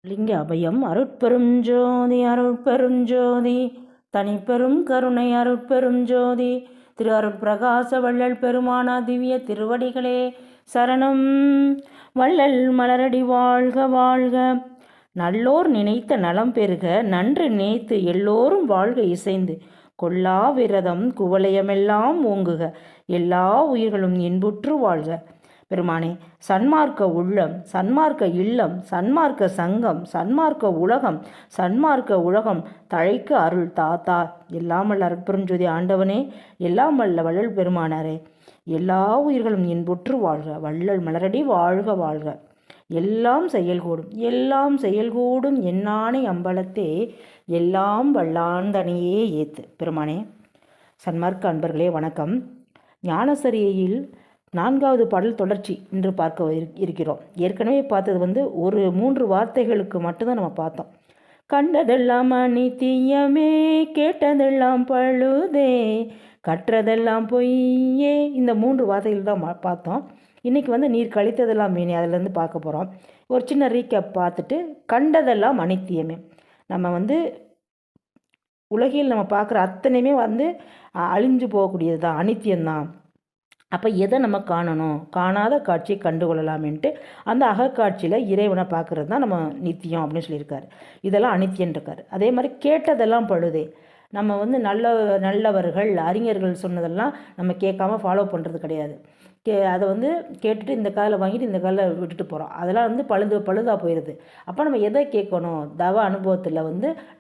லிங்க அபயம் அருட்பெரும் ஜோதி அருட்பெரும் ஜோதி தனிப்பெரும் கருணை அருட்பெரும் ஜோதி திரு அருட்பிரகாச வள்ளல் பெருமானா திவ்ய திருவடிகளே சரணம். வள்ளல் மலரடி வாழ்க வாழ்க. நல்லோர் நினைத்த நலம் பெருக நன்று நினைத்து எல்லோரும் வாழ்க இசைந்து கொல்லா விரதம் குவலயமெல்லாம் ஓங்குக எல்லா உயிர்களும் இன்புற்று வாழ்க. பெருமானே, சன்மார்க்க உள்ளம், சன்மார்க்க இல்லம், சன்மார்க்க சங்கம், சன்மார்க்க உலகம், சன்மார்க்க உலகம் தழைக்க அருள் தாத்தா. எல்லாம் வல்ல அருட்பெருஞ்சோதி ஆண்டவனே, எல்லாம் வல்ல வள்ளல் பெருமானாரே, எல்லா உயிர்களும் இன்புற்று வாழ்க. வள்ளல் மலரடி வாழ்க வாழ்க. எல்லாம் செயல்கூடும் எல்லாம் செயல்கூடும் எண்ணானை அம்பலத்தே எல்லாம் வல்லாந்தனையே ஏத்து. பெருமானே, சன்மார்க்க அன்பர்களே வணக்கம். ஞானசரியில் 4வது பாடல் தொடர்ச்சி இன்று பார்க்க இருக்கிறோம். ஏற்கனவே பார்த்தது ஒரு 3 வார்த்தைகளுக்கு மட்டும்தான் நம்ம பார்த்தோம். கண்டதெல்லாம் அநித்தியமே, கேட்டதெல்லாம் பழுதே, கற்றதெல்லாம் பொய்யே, இந்த 3 வார்த்தைகள் தான் பார்த்தோம். இன்றைக்கி நீர் கழித்ததெல்லாம் மீனே, அதிலேருந்து பார்க்க போகிறோம். ஒரு சின்ன ரீக்கப் பார்த்துட்டு, கண்டதெல்லாம் அநித்தியமே. நம்ம உலகில் நம்ம பார்க்குற அத்தனையுமே அழிஞ்சு போகக்கூடியது தான், அநித்தியம்தான். அப்போ எதை நம்ம காணணும், காணாத காட்சியை கண்டுகொள்ளலாமேன்ட்டு அந்த அகக்காட்சியில் இறைவனை பார்க்குறது தான் நம்ம நித்தியம் அப்படின்னு சொல்லியிருக்காரு. இதெல்லாம் அநித்தியன் இருக்கார். அதே மாதிரி கேட்டதெல்லாம் பழுதே. நம்ம நல்லவர்கள் அறிஞர்கள் சொன்னதெல்லாம் நம்ம கேட்காம ஃபாலோ பண்ணுறது கிடையாது. அதை கேட்டுட்டு இந்த காலை வாங்கிட்டு இந்த காலை விட்டுட்டு போகிறோம். அதெல்லாம் பழுதாக போயிடுது. அப்போ நம்ம எதை கேட்கணும், தவ அனுபவத்தில்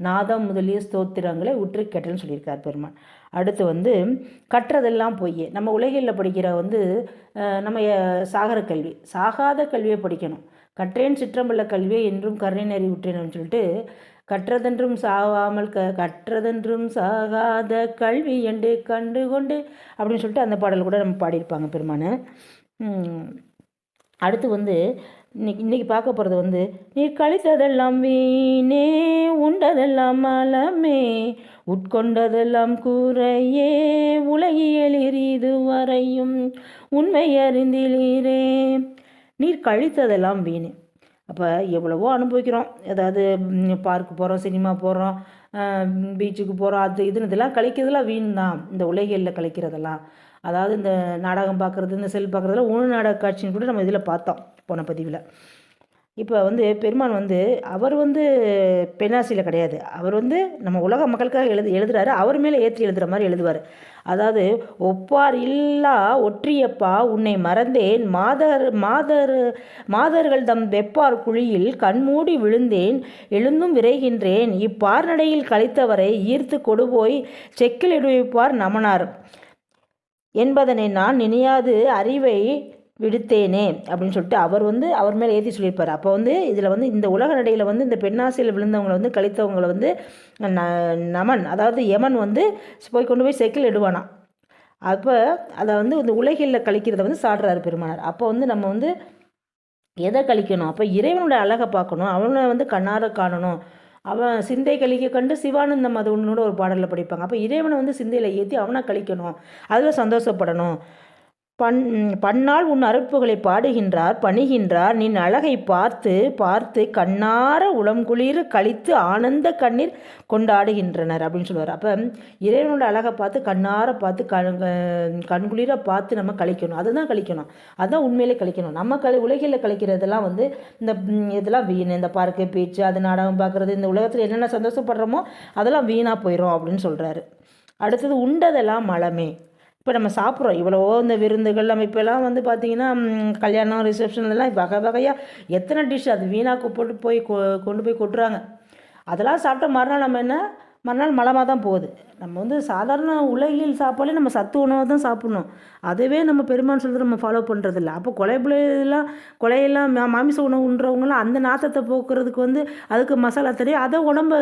நாதம் முதலிய ஸ்தோத்திரங்களை உற்று கேட்டேன்னு சொல்லியிருக்கார் பெருமான். அடுத்து கற்றதெல்லாம் பொய். நம்ம உலகில் படிக்கிற நம்ம சாகர கல்வி, சாகாத கல்வியை படிக்கணும். கற்றேன் சிற்றம்பல கல்வியை என்றும் கருணை நெறி விட்டேன்னு சொல்லிட்டு கற்றதென்றும் சாகாமல் கற்றதென்றும் சாகாத கல்வி என்று கண்டு கொண்டு அப்படின்னு சொல்லிட்டு அந்த பாடல் கூட நம்ம பாடியிருப்பாங்க பெருமானு. அடுத்து இன்னைக்கு பார்க்க போகிறது நீ கழித்ததெல்லாம் வீணே, உண்டதெல்லாம் மலமே, உட்கொண்டதெல்லாம் கூரையே, உலகியல் இதுவரையும் உண்மை அறிந்திலீரே. நீர் கழித்ததெல்லாம் வீணே. அப்போ எவ்வளவோ அனுபவிக்கிறோம். ஏதாவது பார்க்கு போகிறோம், சினிமா போகிறோம், பீச்சுக்கு போகிறோம், அது இதெல்லாம் கழிக்கிறதெல்லாம் வீண் தான். இந்த உலகியலில் கழிக்கிறதெல்லாம், அதாவது இந்த நாடகம் பார்க்குறது, இந்த செல் பார்க்குறதெல்லாம் உணவு நாடக காட்சின்னு கூட நம்ம இதில் பார்த்தோம் போன பதிவில். இப்போ பெருமான் அவர் பெண்ணாசியில் கிடையாது. அவர் நம்ம உலக மக்களுக்காக எழுதுறாரு. அவர் மேலே ஏற்றி எழுதுகிற மாதிரி எழுதுவார். அதாவது ஒப்பார் இல்லா ஒற்றியப்பா உன்னை மறந்தேன், மாதர்கள் தம் வெப்பார் குழியில் கண்மூடி விழுந்தேன், எழுந்தும் விரைகின்றேன், இப்பார்நடையில் கழித்தவரை ஈர்த்து கொடுபோய் செக்கில் இடுவிப்பார் நமனார் என்பதனை நான் நினையாது அறிவை விடுத்தேனே அப்படின்னு சொல்லிட்டு அவர் மேலே ஏற்றி சொல்லியிருப்பார். அப்போ இதில் இந்த உலக நடையில் இந்த பெண்ணாசையில் விழுந்தவங்களை கழித்தவங்களை நமன், அதாவது யமன் போய் கொண்டு போய் செக்கில் இடுவானா. அப்போ அதை இந்த உலகில் கழிக்கிறத சாடுறாரு பெருமானார். அப்போ நம்ம எதை கழிக்கணும், அப்போ இறைவனோட அழகை பார்க்கணும், அவனை கண்ணார காணணும். அவன் சிந்தை கழிக்க கண்டு சிவானந்தம் அது ஒன்னோட ஒரு பாடலில் படிப்பாங்க. அப்போ இறைவனை சிந்தையில் ஏற்றி அவனை கழிக்கணும், அதில் சந்தோஷப்படணும். பன்னால் உன் அருட்புகளை பாடுகின்றார் பணிகின்றார், நின் அழகை பார்த்து பார்த்து கண்ணார உளம் குளிர் கழித்து ஆனந்த கண்ணீர் கொண்டாடுகின்றனர் அப்படின்னு சொல்லுவார். அப்போ இறைவனோட அழகை பார்த்து கண்ணார பார்த்து கண்குளிர பார்த்து நம்ம கழிக்கணும். அதுதான் கழிக்கணும், அதுதான் உண்மையிலே கழிக்கணும். நம்ம உலகில் கழிக்கிறதெல்லாம் இந்த இதெல்லாம் வீண். இந்த பார்க்கு பேச்சு அது நாடகம் பார்க்குறது, இந்த உலகத்தில் என்னென்ன சந்தோஷப்படுறோமோ அதெல்லாம் வீணாக போயிடும் அப்படின்னு சொல்கிறாரு. அடுத்தது உண்டதெல்லாம் மலமே. இப்போ நம்ம சாப்பிட்றோம் இவ்வளவோ இந்த விருந்துகள், நம்ம இப்போல்லாம் பார்த்திங்கன்னா கல்யாணம் ரிசப்ஷன்லாம் வகை வகையாக எத்தனை டிஷ் அது வீணாக்கு போட்டு கொண்டு போய் கொட்டுறாங்க. அதெல்லாம் சாப்பிட்டா மறுநாள் மலமாக தான் போகுது. நம்ம சாதாரண உலகில் சாப்பாடே நம்ம சத்து உணவை தான் சாப்பிட்ணும். அதுவே நம்ம பெருமான் சொல்கிறது நம்ம ஃபாலோ பண்ணுறதில்ல. அப்போ கொலையெல்லாம் மாமிச உணவு உண்றவங்களாம் அந்த நாத்தத்தை போக்குறதுக்கு அதுக்கு மசாலா தெரியும், அதை உடம்பை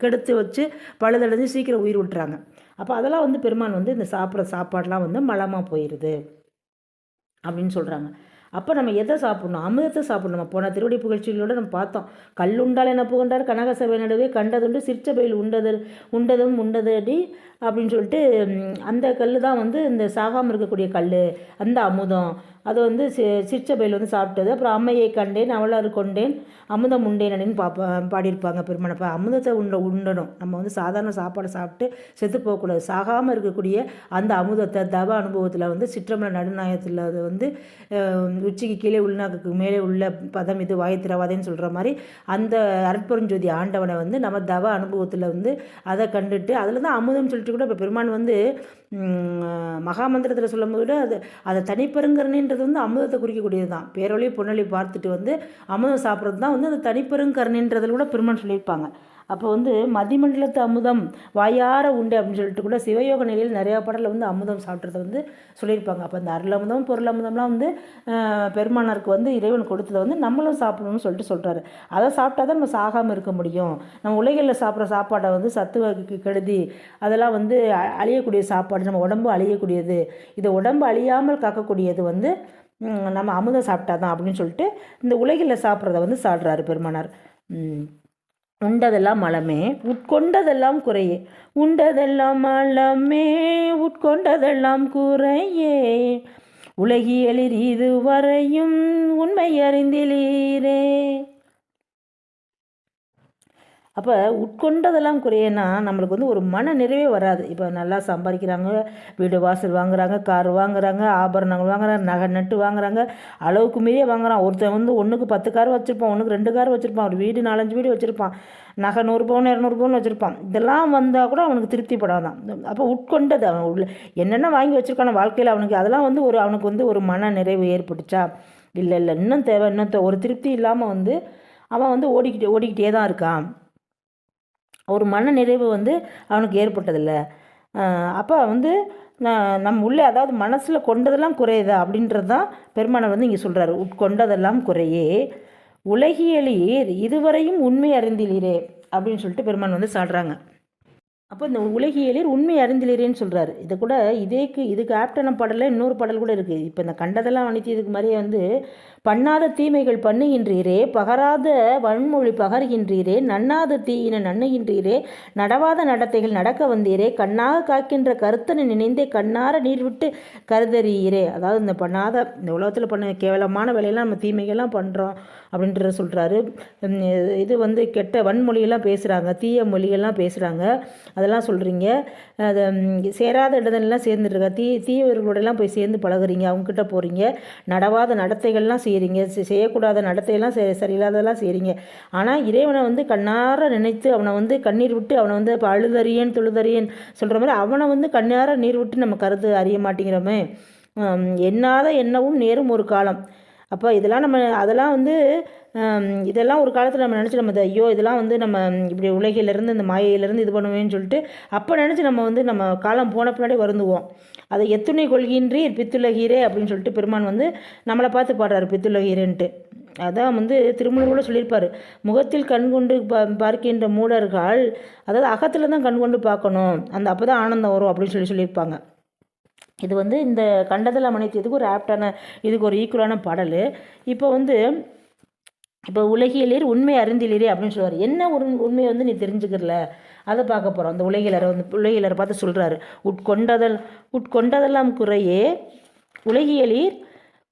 கெடுத்து வச்சு பழுதடைஞ்சு சீக்கிரம் உயிர் விட்டுறாங்க. அப்போ அதெல்லாம் பெருமான் இந்த சாப்பிட்ற சாப்பாடெலாம் மலமாக போயிடுது அப்படின்னு சொல்கிறாங்க. அப்போ நம்ம எதை சாப்பிட்ணும்? அமிர்தத்தை சாப்பிடணும். நம்ம போன திருவடி புகழ்ச்சிகளோடு நம்ம பார்த்தோம். கல்லுண்டால் என்ன புகண்டார் கனகசபை நடுவே கண்டதுண்டு சிற்சபையில் உண்டதும் உண்டதடி அப்படின்னு சொல்லிட்டு அந்த கல் தான் வந்து இந்த சாகாமல் இருக்கக்கூடிய கல், அந்த அமுதம். அது வந்து சிற்சபையில் வந்து சாப்பிட்டது. அப்புறம் அம்மையை கண்டேன் அவளாறு கொண்டேன் அமுதம் உண்டேன் அப்படின்னு பாடியிருப்பாங்க பெருமாள். அப்போ அமுதத்தை உண்டணும். நம்ம வந்து சாதாரண சாப்பாடை சாப்பிட்டு செத்து போகக்கூடாது. சாகாமல் இருக்கக்கூடிய அந்த அமுதத்தை தவ அனுபவத்தில் வந்து சிற்றம்பல நடுநாயகத்தில் அது வந்து உச்சிக்கு கீழே உள்நாக்கு மேலே உள்ள பதம் இது வாயத்திரவாதேன்னு சொல்கிற மாதிரி அந்த அருட்பெருஞ்சோதி ஆண்டவனை வந்து நம்ம தவ அனுபவத்தில் வந்து அதை கண்டுட்டு அதில் தான் அமுதம் சொல்லிட்டு கூட இப்போ பெருமான் வந்து மகாமந்திரத்தில் சொல்லும் போது அதை தனிப்பெருங்கருணைன்றது வந்து அமுதத்தை குறிக்கக்கூடியது தான். பேரொழி பொன்னொழி பார்த்துட்டு வந்து அமுதம் சாப்பிட்றது தான் வந்து அந்த தனிப்பெருங்கருணைன்றதில் கூட பெருமான் சொல்லியிருப்பாங்க. அப்போ வந்து மதிமண்டலத்து அமுதம் வாயார உண்டு அப்படின்னு சொல்லிட்டு கூட சிவயோக நிலையில் நிறையா பாடலில் வந்து அமுதம் சாப்பிட்றத வந்து சொல்லியிருப்பாங்க. அப்போ அந்த அருள் அமுதம் பொருள் அமுதம்லாம் வந்து பெருமானாருக்கு வந்து இறைவன் கொடுத்ததை வந்து நம்மளும் சாப்பிடணும்னு சொல்லிட்டு சொல்கிறாரு. அதை சாப்பிட்டா தான் நம்ம சாகாமல் இருக்க முடியும். நம்ம உலகில் சாப்பிட்ற சாப்பாடை வந்து சத்துவக்கு கெடுதி அதெல்லாம் வந்து அழியக்கூடிய சாப்பாடு, நம்ம உடம்பு அழியக்கூடியது, இதை உடம்பு அழியாமல் காக்கக்கூடியது வந்து நம்ம அமுதம் சாப்பிட்டா தான் அப்படின்னு சொல்லிட்டு இந்த உலகில் சாப்பிட்றத வந்து சாடுறாரு பெருமானார். உண்டதெல்லாம் மலமே உட்கொண்டதெல்லாம் குறையே, உண்டதெல்லாம் மலமே உட்கொண்டதெல்லாம் குறையே, உலகியலில் இதுவரையும் உண்மை அறிந்திலீரே. அப்போ உட்கொண்டதெல்லாம் குறையனா நம்மளுக்கு வந்து ஒரு மன நிறைவே வராது. இப்போ நல்லா சம்பாதிக்கிறாங்க, வீடு வாசல் வாங்குறாங்க, கார் வாங்குறாங்க, ஆபரணங்கள் வாங்குறாங்க, நகை நட்டு வாங்குறாங்க, அளவுக்கு மீறியே வாங்குறான். ஒருத்தன் வந்து ஒன்றுக்கு 10 கார் வச்சுருப்பான், ஒன்றுக்கு 2 கார் வச்சுருப்பான், ஒரு வீடு 4-5 வீடு வச்சுருப்பான், நகை 100 பவுன் 200 பவுன் வச்சுருப்பான். இதெல்லாம் வந்தால் கூட அவனுக்கு திருப்திப்படாதான். அப்போ உட்கொண்டது அவன் உள்ள என்னென்ன வாங்கி வச்சுருக்கான வாழ்க்கையில் அவனுக்கு அதெல்லாம் வந்து அவனுக்கு வந்து ஒரு மன நிறைவு ஏற்பட்டுச்சா? இல்லை இன்னும் தேவை, இன்னும் ஒரு திருப்தி இல்லாமல் வந்து அவன் வந்து ஓடிக்கிட்டே தான் இருக்கான். ஒரு மன நிறைவு வந்து அவனுக்கு ஏற்பட்டதில்லை. அப்போ வந்து நம்ம உள்ளே அதாவது மனசில் கொண்டதெல்லாம் குறையுதா அப்படின்றது தான் பெருமானை வந்து இங்கே சொல்கிறாரு. உட்கொண்டதெல்லாம் குறையே, உலகியலீர் இதுவரையும் உண்மை அறிந்திலீரே அப்படின்னு சொல்லிட்டு பெருமான் வந்து சாடுறாங்க. அப்போ இந்த உலகியலில் உண்மை அறிந்திலீரேன்னு சொல்கிறாரு. இதை கூட இதுக்கு ஆப்டான பாடலில் இன்னொரு பாடல் கூட இருக்குது. இப்போ இந்த கண்டதெல்லாம் அனைத்து இதுக்கு மாதிரியே வந்து பண்ணாத தீமைகள் பண்ணுகின்றீரே, பகராத வன்மொழி பகர்கின்றீரே, நன்னாத தீயின நண்ணுகின்றீரே, நடவாத நடத்தைகள் நடக்க வந்தீரே, கண்ணாக காக்கின்ற கருத்தனை நினைந்தே கண்ணார நீர் விட்டு கருதறீரே. அதாவது இந்த உலகத்தில் பண்ண கேவலமான வேலையெல்லாம் நம்ம தீமைகள்லாம் பண்ணுறோம் அப்படின்றத சொல்கிறாரு. இது வந்து கெட்ட வன்மொழியெல்லாம் பேசுகிறாங்க, தீய மொழிகள்லாம் பேசுகிறாங்க, அதெல்லாம் சொல்கிறீங்க. அதை சேராத இடத்துலலாம் சேர்ந்துட்டுருக்க தீயவர்களோடலாம் போய் சேர்ந்து பழகுறீங்க, அவங்கக்கிட்ட போகிறீங்க, நடவாத நடத்தைகள்லாம் செய்கிறீங்க, செய்யக்கூடாத நடத்தையெல்லாம் சரியில்லாததெல்லாம் செய்கிறீங்க. ஆனால் இறைவனை வந்து கண்ணார நினைத்து அவனை வந்து கண்ணீர் விட்டு அவனை வந்து இப்போ அழுதறியன் தொழுதறியன் சொல்கிற மாதிரி அவனை வந்து கண்ணார நீர் விட்டு நம்ம கருத்து அறிய மாட்டேங்கிறோமே. எண்ணாத எண்ணவும் நேரும் ஒரு காலம். அப்போ அதெல்லாம் வந்து இதெல்லாம் ஒரு காலத்தில் நம்ம நினச்சி நம்ம ஐயோ இதெல்லாம் வந்து நம்ம இப்படி உலகிலேருந்து இந்த மாயையிலேருந்து இது பண்ணுவேன்னு சொல்லிட்டு அப்போ நினச்சி நம்ம வந்து நம்ம காலம் போன பின்னாடி வருந்துவோம். அதை எத்துணை கொள்கின்றீர் பித்துலகீரே அப்படின்னு சொல்லிட்டு பெருமான் வந்து நம்மளை பார்த்து பாடுறாரு பித்துலகீரேன்ட்டு. அதான் வந்து திருமூலர் கூட சொல்லியிருப்பார், முகத்தில் கண் கொண்டு பார்க்கின்ற மூடர்கள் அதாவது அகத்தில் தான் கண் கொண்டு பார்க்கணும், அப்போ தான் ஆனந்தம் வரும் அப்படின்னு சொல்லியிருப்பாங்க. இது வந்து இந்த கண்டதெல்லாம் அனைத்துக்கு ஒரு ஆப்டான இதுக்கு ஒரு ஈக்குவலான பாடல். இப்போ உலகியலீர் உண்மை அறிந்திலீரே அப்படின்னு சொல்லுவார். என்ன ஒரு உண்மையை வந்து நீ தெரிஞ்சுக்கிறல அதை பார்க்க போகிறோம். அந்த உலகியலரை பார்த்து சொல்கிறாரு, உட்கொண்டதெல்லாம் குறையே உலகியலீர்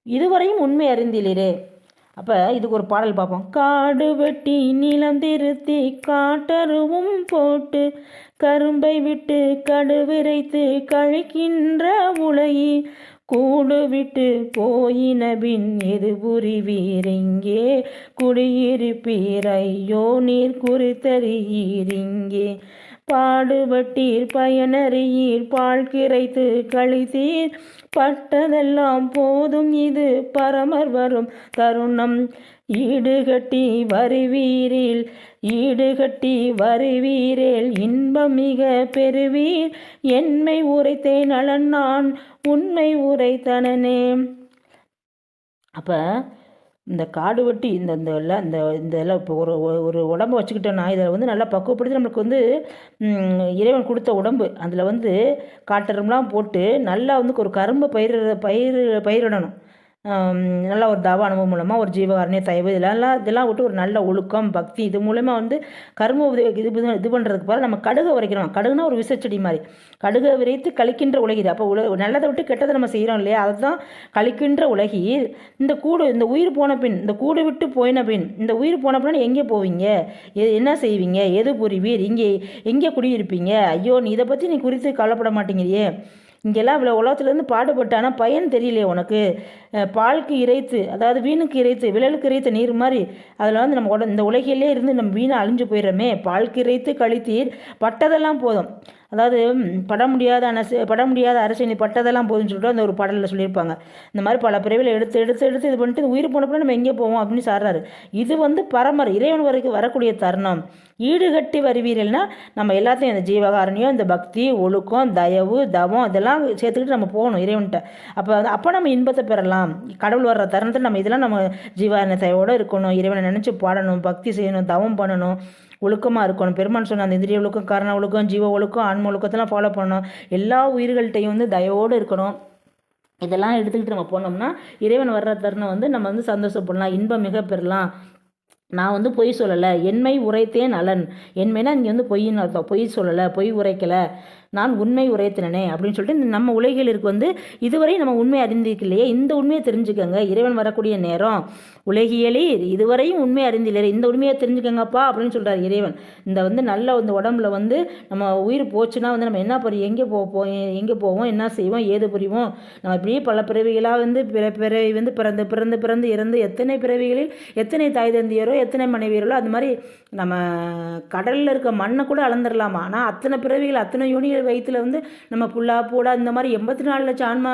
இதுவரையும் உண்மை அறிந்திலீரே. அப்போ இதுக்கு ஒரு பாடல் பார்ப்போம். காடு வெட்டி நிலம் திருத்தி காட்டருவும் போட்டு கரும்பை விட்டு கடுவிரைத்து கழிக்கின்ற உலகி கூடு விட்டு போயினபின் எது புரிவீரிங்கே குடியிருப்பீரையோ நீர் குறித்தறியீரிங்கே பாடுபட்டீர் பயனறியீர் பால் கிரைத்து கழித்தீர் பட்டதெல்லாம் போதும் இது பரமர் வரும் தருணம் ஈடுகட்டி வருவீரேல் இன்பம் மிக பெறுவீர் என்மை உரைத்தேன் நலன் நான் உண்மை உரைத்தனனே. அப்போ இந்த காடு வெட்டி இதெல்லாம் இப்போ ஒரு உடம்பை வச்சுக்கிட்டோன்னா இதை வந்து நல்லா பக்குவப்படுத்தி நம்மளுக்கு வந்து இறைவன் கொடுத்த உடம்பு அதில் வந்து காட்டெரும்புலாம் போட்டு நல்லா வந்து ஒரு கரும்பை பயிரிடணும். நல்ல ஒரு தவ அனுபவம் மூலமாக ஒரு ஜீவகாரணிய தயவு இதெல்லாம் விட்டு ஒரு நல்ல ஒழுக்கம் பக்தி இது மூலமா வந்து கர்ம இது பண்ணுறதுக்கு போல நம்ம கடுகை உரைக்கிறோம். கடுகுனா ஒரு விசைச்செடி மாதிரி, கடுகை விரைத்து கழிக்கின்ற உலகிது. அப்போ நல்லதை விட்டு கெட்டதை நம்ம செய்கிறோம் இல்லையா, அதுதான் கழிக்கின்ற உலகில் இந்த உயிர் போன பின், இந்த கூடு விட்டு போயின பின், இந்த உயிர் போன பின் எங்கே போவீங்க, என்ன செய்வீங்க, எது புரிவீர், எங்கே குடியிருப்பீங்க, ஐயோ நீ இதை பற்றி நீ குறித்து கவலைப்பட மாட்டேங்கிறியே, இங்கெல்லாம் இவ்வளோ உலகத்துலேருந்து பாடுபட்டானா பயன் தெரியலையே உனக்கு, பாலுக்கு இறைத்து, அதாவது வீணுக்கு இறைத்து விழலுக்கு இறைத்த நீர் மாதிரி அதில் வந்து நம்ம இந்த உலகிலே இருந்து நம்ம வீணை அழிஞ்சு போயிடுறோமே, பாலுக்கு இறைத்து கழித்தீர் பட்டதெல்லாம் போதும், அதாவது பட முடியாத அரசு நீ பட்டதெல்லாம் போதும்னு சொல்லிட்டு அந்த ஒரு பாடலில் சொல்லியிருப்பாங்க. இந்த மாதிரி பல பிறவியில் எடுத்து இது பண்ணிட்டு உயிர் போனப்போ நம்ம எங்கே போவோம் அப்படின்னு சாடுறாரு. இது வந்து பரமர் இறைவன் வரைக்கும் வரக்கூடிய தருணம். ஈடுகட்டி வருவீர்கள்னா நம்ம எல்லாத்தையும் இந்த ஜீவகாரணியம், இந்த பக்தி, ஒழுக்கம், தயவு, தவம் இதெல்லாம் சேர்த்துக்கிட்டு நம்ம போகணும் இறைவன்கிட்ட. அப்போ நம்ம இன்பத்தை பெறலாம். கடவுள் வர்ற தருணத்தில் நம்ம இதெல்லாம் நம்ம ஜீவகாரணியத்தையோடு இருக்கணும், இறைவனை நினச்சி பாடணும், பக்தி செய்யணும், தவம் பண்ணணும், ஒழுக்கமாக இருக்கணும். பெருமான் சொன்ன அந்த இந்திரிய ஒழுக்கம், காரண ஒழுக்கம், ஜீவ ஒழுக்கம், ஆன்ம ஒழுக்கத்தெல்லாம் ஃபாலோ பண்ணணும். எல்லா உயிர்கள்ட்டையும் வந்து தயவோடு இருக்கணும். இதெல்லாம் எடுத்துக்கிட்டு நம்ம போனோம்னா இறைவன் வர்ற தருணம் வந்து நம்ம வந்து சந்தோஷப்படலாம், இன்பம் மிக பெறலாம். நான் வந்து பொய் சொல்லலை, என்மை உரைத்தேன் அலன். என்மைனா இங்கே வந்து பொய்ன்னு அர்த்தம், பொய் சொல்லலை, பொய் உரைக்கலை, நான் உண்மை உரைத்தினனே அப்படின்னு சொல்லிட்டு இந்த நம்ம உலகிற்கு வந்து இதுவரை நம்ம உண்மை அறிந்திருக்கலையே, இந்த உண்மையை தெரிஞ்சுக்கங்க. இறைவன் வரக்கூடிய நேரம் உலகியலீர் இதுவரையும் உண்மை அறிந்தில்லையே, இந்த உண்மையை தெரிஞ்சுக்கங்கப்பா அப்படின்னு சொல்கிறார் இறைவன். இந்த வந்து நல்ல இந்த உடம்புல வந்து நம்ம உயிர் போச்சுன்னா வந்து நம்ம என்ன எங்கே போவோம், என்ன செய்வோம், ஏது புரிவோம், நம்ம இப்படியே பல பிறவிகளாக வந்து பிறவி வந்து பிறந்து இறந்து எத்தனை பிறவிகளில் எத்தனை தாய் தந்தையரோ எத்தனை மனைவியர்களோ அது மாதிரி நம்ம கடலில் இருக்க மண்ணை கூட அளந்துடலாமா. ஆனால் அத்தனை பிறவிகள் அத்தனை யோனிகள் வயிற்றுல வந்து நம்ம புல்லா பூடா இந்த மாதிரி 84 லட்சம் ஆன்மா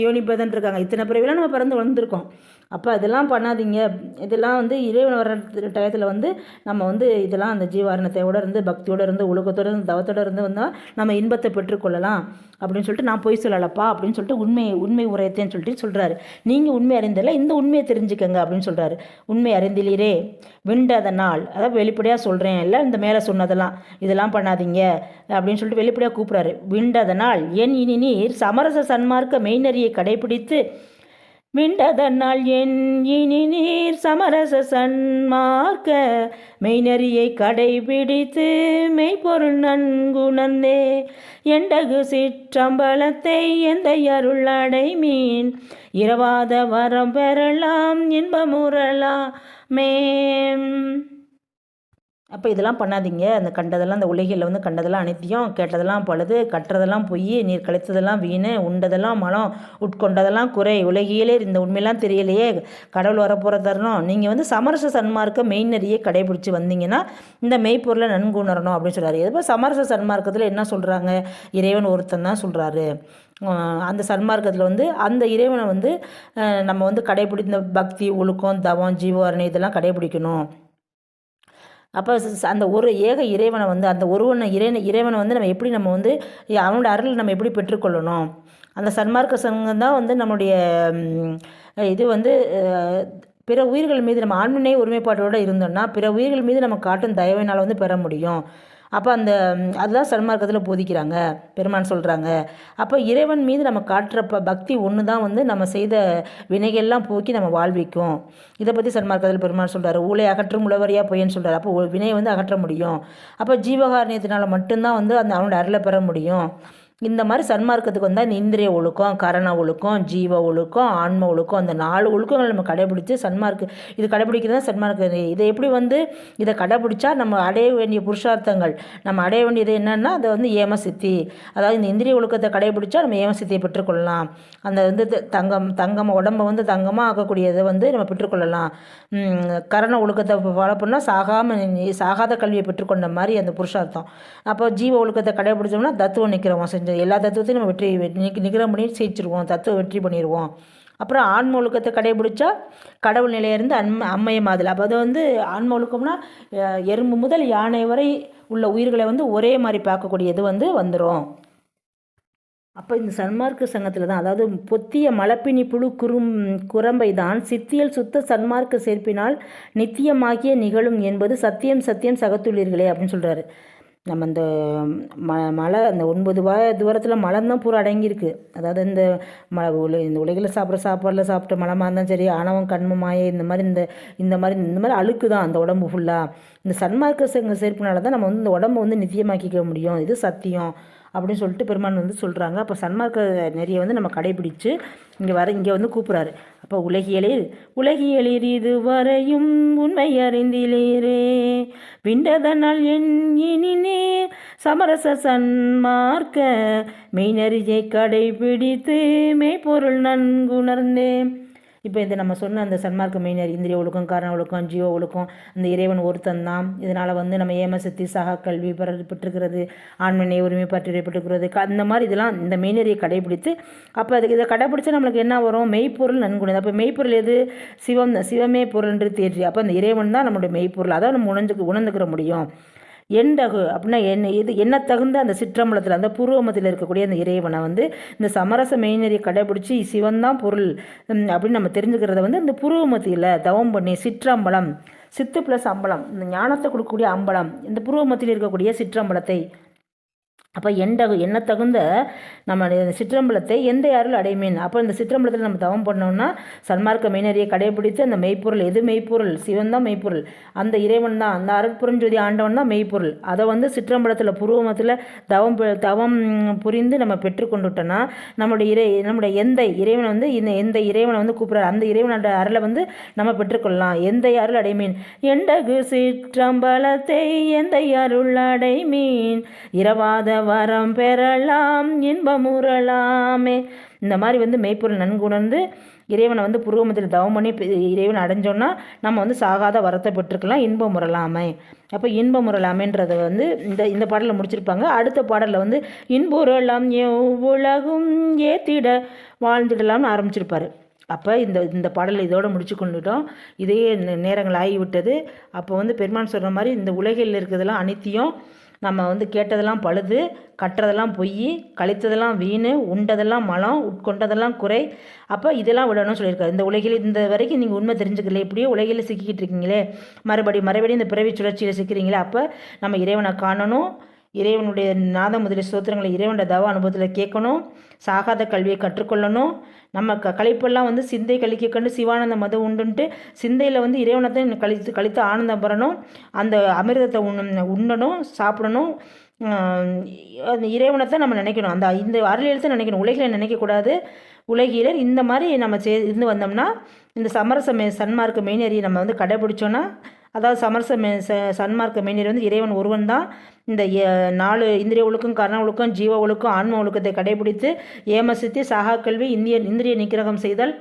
யோனி பதன் இருக்காங்க. இத்தனை பிறவிலாம் நம்ம பிறந்து வந்திருக்கோம். அப்போ இதெல்லாம் பண்ணாதீங்க. இதெல்லாம் வந்து இறைவன் வர டயத்தில் வந்து நம்ம வந்து இதெல்லாம் அந்த ஜீவாரணத்தையோடு இருந்து பக்தியோடு இருந்து ஒழுக்கத்தோடு இருந்து தவத்தோடு இருந்து வந்தால் நம்ம இன்பத்தை பெற்றுக்கொள்ளலாம் அப்படின்னு சொல்லிட்டு நான் பொய் சொல்லலப்பா அப்படின்னு சொல்லிட்டு உண்மை உரையத்தேன்னு சொல்லிட்டு சொல்கிறாரு. நீங்கள் உண்மை அறிந்தில்லை, இந்த உண்மையை தெரிஞ்சுக்கங்க அப்படின்னு சொல்கிறாரு. உண்மை அறிந்திலீரே விண்டதனால், அதாவது வெளிப்படையாக சொல்கிறேன், இல்லை இந்த மேலே சொன்னதெல்லாம் இதெல்லாம் பண்ணாதீங்க அப்படின்னு சொல்லிட்டு வெளிப்படையாக கூப்பிட்றாரு. விண்டதனால் என் இனி நீர் சமரச சன்மார்க்க மெய்நெறியை கடைபிடித்து, விண்டதனால் என் இனி நீர் சமரச சன்மார்க்க மெய்நெறியை கடைபிடித்து மெய்ப்பொருள் நன்குணர்ந்தே எண்டகு சிற்றம்பலத்தை எந்த அருள் அடைமீன் இரவாத வரம் பெறலாம் இன்பமுறலாமே. அப்போ இதெல்லாம் பண்ணாதீங்க. அந்த கண்டதெல்லாம் அந்த உலகில் வந்து கண்டதெல்லாம் அனைத்தையும், கேட்டதெல்லாம் பழுது, கட்டுறதெல்லாம் பொய், நீர் கழித்ததெல்லாம் வீணு, உண்டதெல்லாம் மலம், உட்கொண்டதெல்லாம் குறை, உலகிலே இந்த உண்மையெல்லாம் தெரியலையே, கடவுள் வரப்போகிற தரணும், நீங்கள் வந்து சமரச சன்மார்க்க மெய்நெறியை கடைபிடிச்சி வந்தீங்கன்னா இந்த மெய்ப்பொருளை நன்கு உணரணும் அப்படின்னு சொல்கிறாரு. எதுப்போ சமரச சன்மார்க்கத்தில் என்ன சொல்கிறாங்க, இறைவன் ஒருத்தன் தான் சொல்கிறாரு. அந்த சன்மார்க்கத்தில் வந்து அந்த இறைவனை வந்து நம்ம வந்து கடைபிடித்த பக்தி, ஒழுக்கம், தவம், ஜீவகாரணி இதெல்லாம் கடைபிடிக்கணும். அப்போ அந்த ஒரு ஏக இறைவனை வந்து அந்த இறைவனை வந்து நம்ம வந்து அவனோட அருள் நம்ம எப்படி பெற்றுக்கொள்ளணும். அந்த சன்மார்க்க சங்கம் தான் வந்து நம்முடைய இது வந்து பிற உயிர்கள் மீது நம்ம ஆண்மனை ஒருமைப்பாட்டோடு இருந்தோம்னா பிற உயிர்கள் மீது நம்ம காட்டும் தயவினால் வந்து பெற முடியும். அப்போ அதுதான் சன்மார்க்கத்தில் போதிக்கிறாங்க, பெருமான் சொல்கிறாங்க. அப்போ இறைவன் மீது நம்ம காட்டுற பக்தி ஒன்று தான் வந்து நம்ம செய்த வினைகள்லாம் போக்கி நம்ம வாழ்விக்கும். இதை பற்றி சன்மார்க்கத்தில் பெருமான் சொல்கிறார். ஊழை அகற்றும் உழவரியாக பொய்ன்னு சொல்கிறார். அப்போ வினையை வந்து அகற்ற முடியும். அப்போ ஜீவகாரணியத்தினால் மட்டும்தான் வந்து அவனோட அருளை பெற முடியும். இந்த மாதிரி சன்மார்க்கத்துக்கு வந்தால் இந்த இந்திரிய ஒழுக்கம், கரண ஒழுக்கம், ஜீவ ஒழுக்கம், ஆன்ம ஒழுக்கம், அந்த 4 ஒழுக்கங்கள் நம்ம கடைபிடித்து இது கடைபிடிக்கிறது தான் சன்மார்க்க. இதை எப்படி வந்து இதை கடைபிடிச்சா நம்ம அடைய வேண்டிய புருஷார்த்தங்கள், நம்ம அடைய வேண்டியது என்னென்னா அதை வந்து ஏமசித்தி, அதாவது இந்த இந்திரிய ஒழுக்கத்தை கடைபிடிச்சா நம்ம ஏமசித்தியை பெற்றுக்கொள்ளலாம். அந்த வந்து தங்கம் உடம்பை வந்து தங்கமாக ஆக்கக்கூடியதை வந்து நம்ம பெற்றுக்கொள்ளலாம். கரண ஒழுக்கத்தை ஃபாலோ பண்ணால் சாகாத கல்வியை பெற்றுக்கொண்ட மாதிரி அந்த புருஷார்த்தம். அப்போ ஜீவ ஒழுக்கத்தை கடைபிடிச்சோம்னா தத்துவம் நிற்கிறோம், செஞ்ச எல்லா தத்துவத்தையும் நம்ம நிற்கிற பண்ணி ஜெயிச்சிருவோம், தத்துவம் வெற்றி பண்ணிடுவோம். அப்புறம் ஆன்ம ஒழுக்கத்தை கடைபிடிச்சா கடவுள் நிலையிலிருந்து அம்மைய மாதிரி. அப்போ அது வந்து ஆன்ம ஒழுக்கம்னா எறும்பு முதல் யானை வரை உள்ள உயிர்களை வந்து ஒரே மாதிரி பார்க்கக்கூடியது வந்து வந்துடும். அப்போ இந்த சன்மார்க்க சங்கத்தில் தான், அதாவது பொத்திய மலப்பினி புழு குரம்பை தான் சித்தியல் சுத்த சன்மார்க்க சேர்ப்பினால் நித்தியமாகிய நிகழும் என்பது சத்தியம் சகத்துள்ளீர்களே அப்படின்னு சொல்கிறாரு. நம்ம இந்த மலை அந்த 9 தூரத்தில் மலம் தான் பூரா அடங்கியிருக்கு. அதாவது இந்த இந்த உலகில் சாப்பிட்ற சாப்பாடில் சாப்பிட்ட மலமாக இருந்தாலும் சரி, ஆணவம் கண்ம மாயை இந்த மாதிரி அழுக்கு தான் அந்த உடம்பு ஃபுல்லாக. இந்த சன்மார்க்க சேர்ப்புனால தான் நம்ம வந்து இந்த உடம்பை வந்து நித்தியமாக்கிக்க முடியும். இது சத்தியம் அப்படின்னு சொல்லிட்டு பெருமான் வந்து சொல்கிறாங்க. அப்போ சன்மார்க்க நெறியை வந்து நம்ம கடைபிடிச்சு இங்கே வந்து கூப்பிட்றாரு. அப்போ உலகியலில் இதுவரையும் உண்மை அறிந்திலேரே விண்டதனால் என் இனினே சமரச சன்மார்க்க மெய்நெறியை கடைபிடித்து மெய்ப்பொருள் நன்குணர்ந்தேன். இப்போ இந்த நம்ம சொன்ன அந்த சன்மார்க்க மெய்நெறி, இந்திரிய ஒழுக்கம், காரண ஒழுக்கம், ஜீவ ஒழுக்கம், அந்த இறைவன் ஒருத்தந்தான். இதனால் வந்து நம்ம ஏமசக்தி சக கல்வி பெற்றுக்கிறது, ஆண்மனை உரிமை பற்றியப்பட்டுக்கிறது, அந்த மாதிரி இதெல்லாம் இந்த மெய்நெறியை கடைபிடித்து அப்போ அதுக்கு இதை கடைபிடிச்சா நம்மளுக்கு என்ன வரும்? மெய்ப்பொருள் நன்குணது. அப்போ மெய்ப்பொருள் எது? சிவமே பொருள் என்று தேற்றி. அப்போ அந்த இறைவன் தான் நம்மளுடைய மெய்ப்பொருள். அதான் நம்ம உணர்ந்துக்கிற முடியும். எண்டகு அப்படின்னா என்ன தகுந்த அந்த சிற்றம்பலத்தில் அந்த பூர்வமத்தில் இருக்கக்கூடிய அந்த இறைவனை வந்து இந்த சமரச மெய்நெறியை கடைபிடிச்சி சிவன்தான் பொருள் அப்படின்னு நம்ம தெரிஞ்சுக்கிறத வந்து இந்த பூர்வமத்தியில் தவம் பண்ணி சிற்றம்பலம், சித்து ப்ளஸ் அம்பலம், இந்த ஞானத்தை கொடுக்கக்கூடிய அம்பலம், இந்த பூர்வமத்தில் இருக்கக்கூடிய சிற்றம்பலத்தை அப்போ என்ன தகுந்த நம்ம சிற்றம்பலத்தை எந்த யாரில் அடைமீன். அப்போ இந்த சிற்றம்பலத்தில் நம்ம தவம் பண்ணோம்னா சன்மார்க்க மெய்நெறியை கடைபிடித்து அந்த மெய்ப்பொருள் எது மெய்ப்பொருள்? சிவன் தான் மெய்ப்பொருள். அந்த இறைவன் தான், அந்த அருட்பெருஞ்சோதி ஆண்டவன் தான் மெய்ப்பொருள். அதை வந்து சிற்றம்பலத்தில் பூர்வமத்தில் தவம் புரிந்து நம்ம பெற்றுக்கொண்டுட்டோன்னா நம்முடைய எந்த இறைவனை வந்து எந்த இறைவனை வந்து கூப்பிட்றாரு அந்த இறைவனோட அருளை வந்து நம்ம பெற்றுக்கொள்ளலாம். எந்த யாரில் அடைமீன்? எண்டகு சிற்றம்பலத்தை எந்த யாருள் அடைமீன் இரவாத வரம் பெறலாம் இன்பமுறலாமே. இந்த மாதிரி வந்து மெய்ப்பொருள் நன்குணர்ந்து இறைவனை வந்து புருவமத்தில் தவம் பண்ணி இறைவனை அடைஞ்சோன்னா நம்ம வந்து சாகாத வரத்தை பெற்றுக்கலாம், இன்பமுறலாமே. அப்போ இன்பமுறலாமேன்றதை வந்து இந்த பாடலில் முடிச்சிருப்பாங்க. அடுத்த பாடலில் வந்து இன்புறலாம் எவ்வுலகும் ஏத்திட வாழ்ந்துடலாம்னு ஆரம்பிச்சிருப்பார். அப்போ இந்த பாடலை இதோடு முடிச்சு கொண்டுட்டோம். இதே நேரங்கள் ஆகிவிட்டது. அப்போ வந்து பெருமான் சொல்கிற மாதிரி இந்த உலகில் இருக்கிறதெல்லாம் அனித்தியம், நம்ம வந்து கேட்டதெல்லாம் பழுது, கட்டுறதெல்லாம் பொய், கழித்ததெல்லாம் வீண், உண்டதெல்லாம் மலம், உட்கொண்டதெல்லாம் குறை. அப்போ இதெல்லாம் விடணும்னு சொல்லியிருக்காரு. இந்த உலகில் இந்த வரைக்கும் நீங்கள் உண்மை தெரிஞ்சுக்கல, இப்படியே உலகில் சிக்கிக்கிட்டு இருக்கீங்களே, மறுபடியும் இந்த பிறவி சுழற்சியில் சிக்கிறீங்களே. அப்போ நம்ம இறைவனை காணணும், இறைவனுடைய நாத முதலிய ஸ்தோத்திரங்களை இறைவனுடைய தவ அனுபவத்தில் கேட்கணும், சாகாத கல்வியை கற்றுக்கொள்ளணும். நம்ம கழிப்பெல்லாம் வந்து சிந்தை கழிக்க கண்டு சிவானந்த மதம் உண்டுன்ட்டு சிந்தையில் வந்து இறைவனத்தை கழித்து ஆனந்தம் பெறணும். அந்த அமிர்தத்தை உண்ணணும், சாப்பிடணும். அந்த இறைவனத்தை நம்ம நினைக்கணும், இந்த அருளியலத்தை நினைக்கணும், உலகில் நினைக்கக்கூடாது. உலகியலர் இந்த மாதிரி நம்ம இருந்து வந்தோம்னா இந்த சன்மார்க்க மெய்நெறியை நம்ம வந்து கடைபிடிச்சோன்னா, அதாவது சன்மார்க்க மெய்நெறி வந்து இறைவன் ஒருவன் தான். இந்த 4 இந்திரிய ஒழுக்கம், கரண ஒழுக்கம், ஜீவ ஒழுக்கம், ஆன்ம ஒழுக்கத்தை கடைபிடித்து ஏமசித்தி சாகா கல்வி இந்திரிய நிக்கிரகம் செய்தல்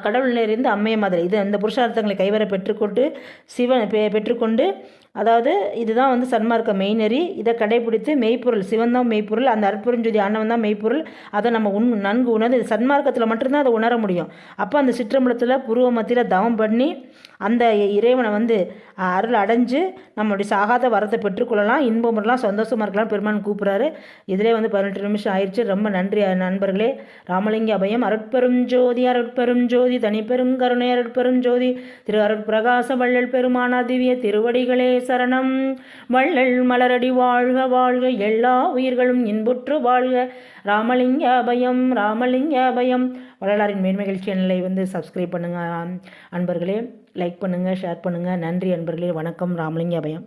கடவுள் நேர்ந்து அம்மைய மாதிரி இந்த புருஷார்த்தங்களை கைவர பெற்றுக்கொண்டு அதாவது இதுதான் வந்து சன்மார்க்க மெய்நெறி. இதை கடைபிடித்து மெய்ப்பொருள் சிவன் தான் மெய்ப்பொருள், அந்த அற்புறஞ்சொதி ஆண்டவன் தான் மெய்ப்பொருள். அதை நம்ம நன்கு உணர்ந்து சன்மார்க்கத்தில் மட்டும்தான் அதை உணர முடியும். அப்போ அந்த சிற்றம்பலத்தில் புருவ மத்தியில் தவம் பண்ணி அந்த இறைவனை வந்து அருள் அடைஞ்சு நம்மளுடைய சாகாத வரத்தை பெற்றுக்கொள்ளலாம், இன்பம் வரலாம், சந்தோஷமாக இருக்கலாம். பெருமான் கூப்பிட்றாரு. இதிலே வந்து 18 நிமிஷம் ஆயிடுச்சு. ரொம்ப நன்றி நண்பர்களே. ராமலிங்க அபயம். அருட்பெரும் ஜோதி தனிப்பெரும் கருணை அருட்பெரும் ஜோதி திரு அருட்பிரகாச வள்ளல் பெருமானார் திவ்ய திருவடிகளே சரணம். வள்ளல் மலரடி வாழ்க வாழ்க, எல்லா உயிர்களும் இன்புற்று வாழ்க. ராமலிங்க அபயம். வள்ளலாரின் மேன்மைகள் சேனலை வந்து சப்ஸ்கிரைப் பண்ணுங்கள் அன்பர்களே, லைக் பண்ணுங்கள், ஷேர் பண்ணுங்கள். நன்றி அன்பர்களே. வணக்கம். ராமலிங்க அபயம்.